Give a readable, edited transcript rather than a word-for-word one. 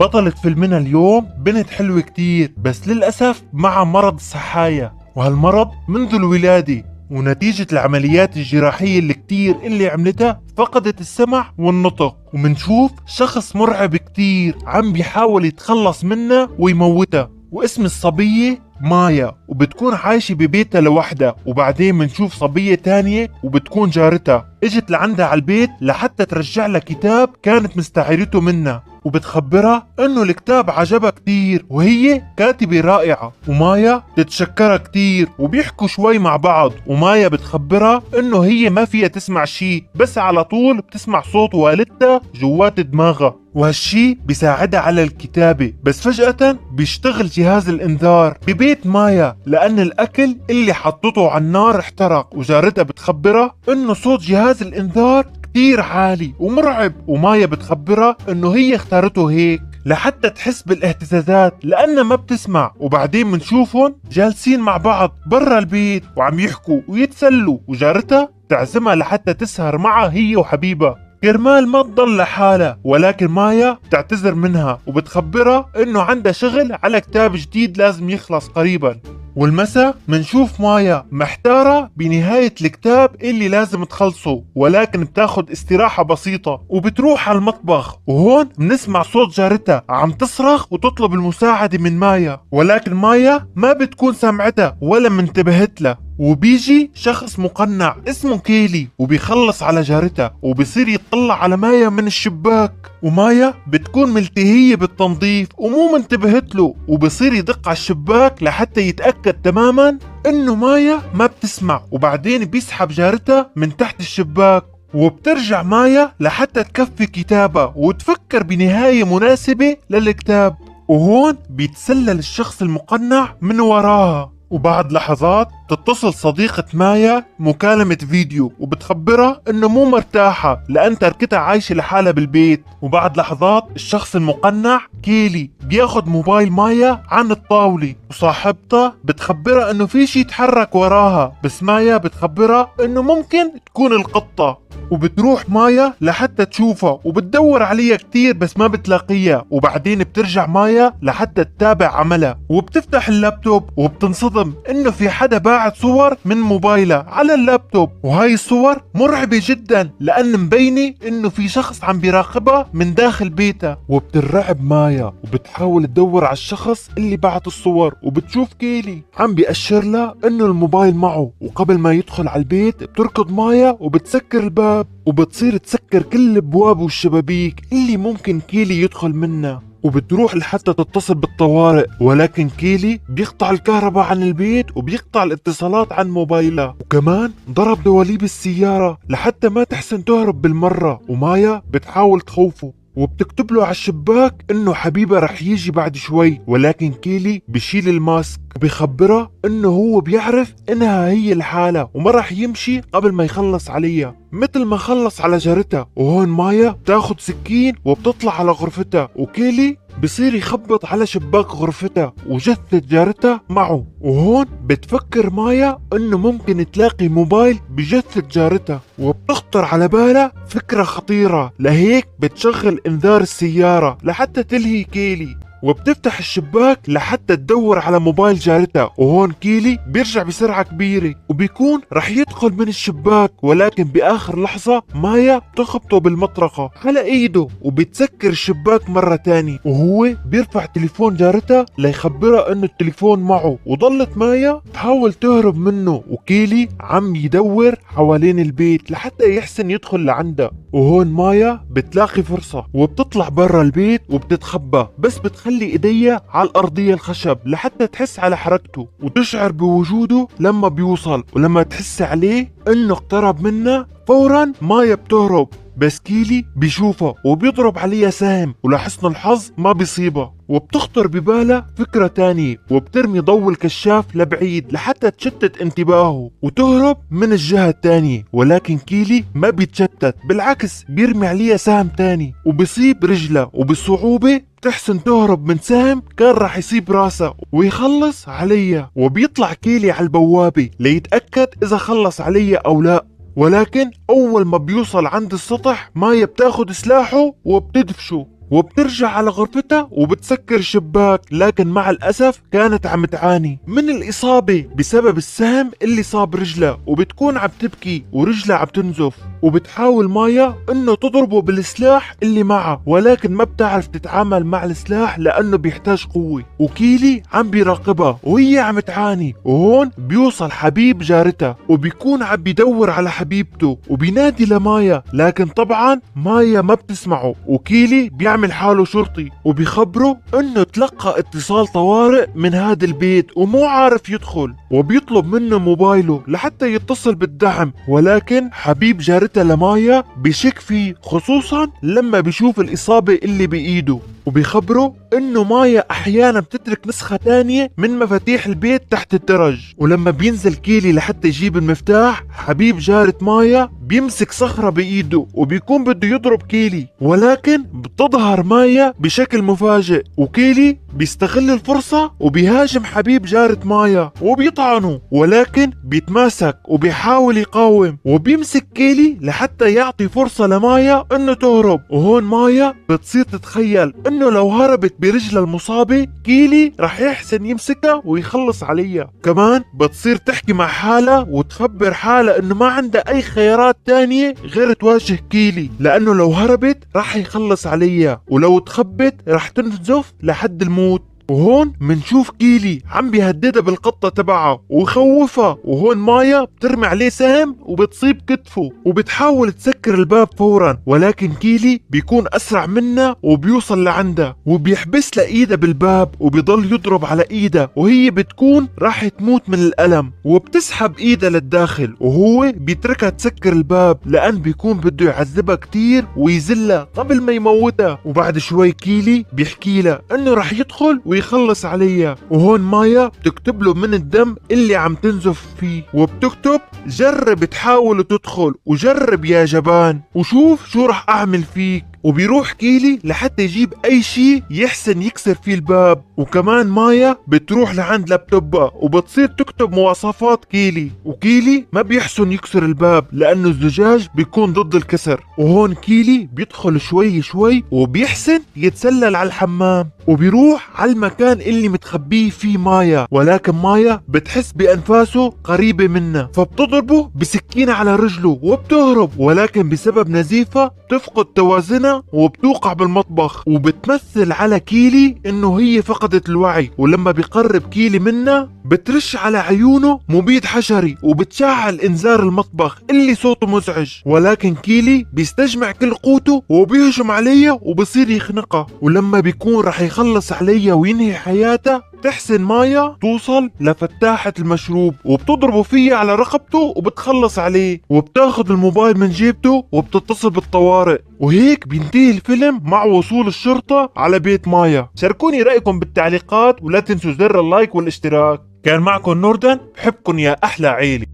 بطلة فيلمنا اليوم بنت حلوة كتير، بس للأسف معها مرض السحايا، وهالمرض منذ الولادة، ونتيجة العمليات الجراحية اللي كتير اللي عملتها فقدت السمع والنطق. ومنشوف شخص مرعب كتير عم بيحاول يتخلص منها ويموتها، واسم الصبية مايا، وبتكون عايشة ببيتها لوحدها. وبعدين منشوف صبية تانية وبتكون جارتها اجت لعندها على البيت لحتى ترجع لها كتاب كانت مستعيرته منها، وبتخبرها انه الكتاب عجبها كتير وهي كاتبة رائعة. ومايا تتشكرها كتير وبيحكوا شوي مع بعض، ومايا بتخبرها انه هي ما فيها تسمع شي، بس على طول بتسمع صوت والدتها جوات دماغها، وهالشي بيساعدها على الكتابة. بس فجأة بيشتغل جهاز الانذار ببيت مايا لأن الأكل اللي حطته على النار احترق، وجارتها بتخبرها إنه صوت جهاز الانذار كتير عالي ومرعب، ومايا بتخبرها إنه هي اختارته هيك لحتى تحس بالاهتزازات لأنها ما بتسمع. وبعدين بنشوفهم جالسين مع بعض برا البيت وعم يحكوا ويتسلوا، وجارتها تعزمها لحتى تسهر معها هي وحبيبها كرمال ما تضل لحالها. ولكن مايا تعتذر منها وبتخبرها انه عندها شغل على كتاب جديد لازم يخلص قريبا. والمساء منشوف مايا محتارة بنهاية الكتاب اللي لازم تخلصه، ولكن بتاخد استراحة بسيطة وبتروح على المطبخ، وهون بنسمع صوت جارتها عم تصرخ وتطلب المساعدة من مايا، ولكن مايا ما بتكون سمعتها ولا منتبهت لها. وبيجي شخص مقنع اسمه كيلي وبيخلص على جارتها وبصير يطلع على مايا من الشباك، ومايا بتكون ملتهية بالتنظيف ومو منتبهت له، وبصير يدق على الشباك لحتى يتأكد تماما انه مايا ما بتسمع. وبعدين بيسحب جارتها من تحت الشباك، وبترجع مايا لحتى تكفي كتابها وتفكر بنهاية مناسبة للكتاب. وهون بيتسلل الشخص المقنع من وراها، وبعد لحظات تتصل صديقة مايا مكالمة فيديو وبتخبرها انه مو مرتاحة لان تركتها عايشة لحالها بالبيت. وبعد لحظات الشخص المقنع كيلي بياخد موبايل مايا عن الطاولة، وصاحبتها بتخبرها انه في شي يتحرك وراها، بس مايا بتخبرها انه ممكن تكون القطة. وبتروح مايا لحتى تشوفها وبتدور عليها كتير بس ما بتلاقيها. وبعدين بترجع مايا لحتى تتابع عملها، وبتفتح اللابتوب وبتنصدم انه في حدا باعت صور من موبايلها على اللابتوب، وهاي الصور مرعبة جدا لان مبينة انه في شخص عم بيراقبها من داخل بيتها. وبترعب مايا وبتحاول تدور على الشخص اللي بعت الصور، وبتشوف كيلي عم بيأشر لها انه الموبايل معه. وقبل ما يدخل على البيت بتركض مايا وبتسكر الباب، وبتصير تسكر كل الابواب والشبابيك اللي ممكن كيلي يدخل منها، وبتروح لحتى تتصل بالطوارئ، ولكن كيلي بيقطع الكهرباء عن البيت وبيقطع الاتصالات عن موبايلها، وكمان ضرب دواليب السيارة لحتى ما تحسن تهرب بالمرة. ومايا بتحاول تخوفه وبتكتب له على الشباك انه حبيبه رح يجي بعد شوي، ولكن كيلي بشيل الماسك وبيخبرها انه هو بيعرف انها هي لحالها وما رح يمشي قبل ما يخلص عليها مثل ما خلص على جارتها. وهون مايا بتاخد سكين وبتطلع على غرفتها، وكيلي بصير يخبط على شباك غرفتها وجثة جارتها معه. وهون بتفكر مايا انه ممكن تلاقي موبايل بجثة جارتها، وبتخطر على بالها فكرة خطيرة، لهيك بتشغل انذار السيارة لحتى تلهي كيلي، وبتفتح الشباك لحتى تدور على موبايل جارتها. وهون كيلي بيرجع بسرعة كبيرة وبيكون رح يدخل من الشباك، ولكن بآخر لحظة مايا بتخبطه بالمطرقة على ايده وبتسكر الشباك مرة تاني، وهو بيرفع تليفون جارتها ليخبرها انه التليفون معه. وضلت مايا تحاول تهرب منه، وكيلي عم يدور حوالين البيت لحتى يحسن يدخل لعندها. وهون مايا بتلاقي فرصة وبتطلع برا البيت وبتتخبى، بس بتخلي ايديها على الارضية الخشب لحتى تحس على حركته وتشعر بوجوده لما بيوصل، ولما تحس عليه انه اقترب منها فورا مايا بتهرب، بس كيلي بيشوفها وبيضرب عليها سهم ولحسن الحظ ما بيصيبها. وبتخطر ببالها فكرة تانية وبترمي ضوء الكشاف لبعيد لحتى تشتت انتباهه وتهرب من الجهة التانية، ولكن كيلي ما بيتشتت، بالعكس بيرمي عليها سهم تاني وبيصيب رجلها، وبصعوبة تحسن تهرب من سهم كان راح يصيب راسها ويخلص عليها. وبيطلع كيلي على البوابة ليتأكد إذا خلص عليها أو لا، ولكن أول ما بيوصل عند السطح مايا بتاخد سلاحه وبتدفشه وبترجع على غرفتها وبتسكر الشباك، لكن مع الأسف كانت عم تعاني من الإصابة بسبب السهم اللي صاب رجلها، وبتكون عم تبكي ورجلها عم تنزف. وبتحاول مايا انه تضربه بالسلاح اللي معها، ولكن ما بتعرف تتعامل مع السلاح لانه بيحتاج قوة. وكيلي عم بيراقبها وهي عم تعاني، وهون بيوصل حبيب جارتها وبيكون عم بيدور على حبيبته وبينادي لمايا، لكن طبعا مايا ما بتسمعه. وكيلي بيعمل حاله شرطي وبيخبره انه تلقى اتصال طوارئ من هذا البيت ومو عارف يدخل، وبيطلب منه موبايله لحتى يتصل بالدعم، ولكن حبيب جارتها لمايا بشك فيه، خصوصا لما بيشوف الإصابة اللي بإيده. وبيخبره انه مايا احيانا بتترك نسخة تانية من مفاتيح البيت تحت الدرج. ولما بينزل كيلي لحتى يجيب المفتاح، حبيب جارة مايا بيمسك صخرة بايده وبيكون بده يضرب كيلي، ولكن بتظهر مايا بشكل مفاجئ، وكيلي بيستغل الفرصة وبيهاجم حبيب جارة مايا وبيطعنه، ولكن بيتماسك وبيحاول يقاوم، وبيمسك كيلي لحتى يعطي فرصة لمايا انه تهرب. وهون مايا بتصير تتخيل انه لو هربت برجلها المصابة كيلي رح يحسن يمسكها ويخلص عليها. كمان بتصير تحكي مع حالها وتخبر حالها انه ما عندها اي خيارات تانية غير تواجه كيلي، لانه لو هربت رح يخلص عليها، ولو تخبت رح تنزف لحد الموت. وهون منشوف كيلي عم بيهددها بالقطة تبعها ويخوفها، وهون مايا بترمي عليه سهم وبتصيب كتفه وبتحاول تسكر الباب فورا، ولكن كيلي بيكون أسرع منها وبيوصل لعندها وبيحبس لها ايدها بالباب وبيضل يضرب على ايدها، وهي بتكون راح تموت من الألم، وبتسحب ايدها للداخل وهو بيتركها تسكر الباب لأن بيكون بده يعذبها كتير ويذلها قبل ما يموتها. وبعد شوي كيلي بيحكي لها انه راح يدخل ويخلص عليها، وهون مايا بتكتب له من الدم اللي عم تنزف فيه، وبتكتب جرب تحاول تدخل وجرب يا جبان وشوف شو رح اعمل فيك. وبيروح كيلي لحتى يجيب اي شيء يحسن يكسر فيه الباب، وكمان مايا بتروح لعند لابتوبها وبتصير تكتب مواصفات كيلي، وكيلي ما بيحسن يكسر الباب لانه الزجاج بيكون ضد الكسر. وهون كيلي بيدخل شوي شوي وبيحسن يتسلل على الحمام وبيروح على المكان اللي متخبيه فيه مايا، ولكن مايا بتحس بأنفاسه قريبة منه فبتضربه بسكينة على رجله وبتهرب، ولكن بسبب نزيفة بتفقد توازنها وبتوقع بالمطبخ، وبتمثل على كيلي انه هي فقدت الوعي. ولما بيقرب كيلي منها بترش على عيونه مبيد حشري وبتشعل انذار المطبخ اللي صوته مزعج، ولكن كيلي بيستجمع كل قوته وبيهجم عليها وبصير يخنقها. ولما بيكون رح يخلص عليها وينهي حياتها بتحسن مايا توصل لفتاحة المشروب وبتضربه فيه على رقبته وبتخلص عليه، وبتاخد الموبايل من جيبته وبتتصل بالطوارئ. وهيك بينتهي الفيلم مع وصول الشرطة على بيت مايا. شاركوني رأيكم بالتعليقات ولا تنسوا زر اللايك والاشتراك. كان معكم نوردن، بحبكم يا أحلى عيلة.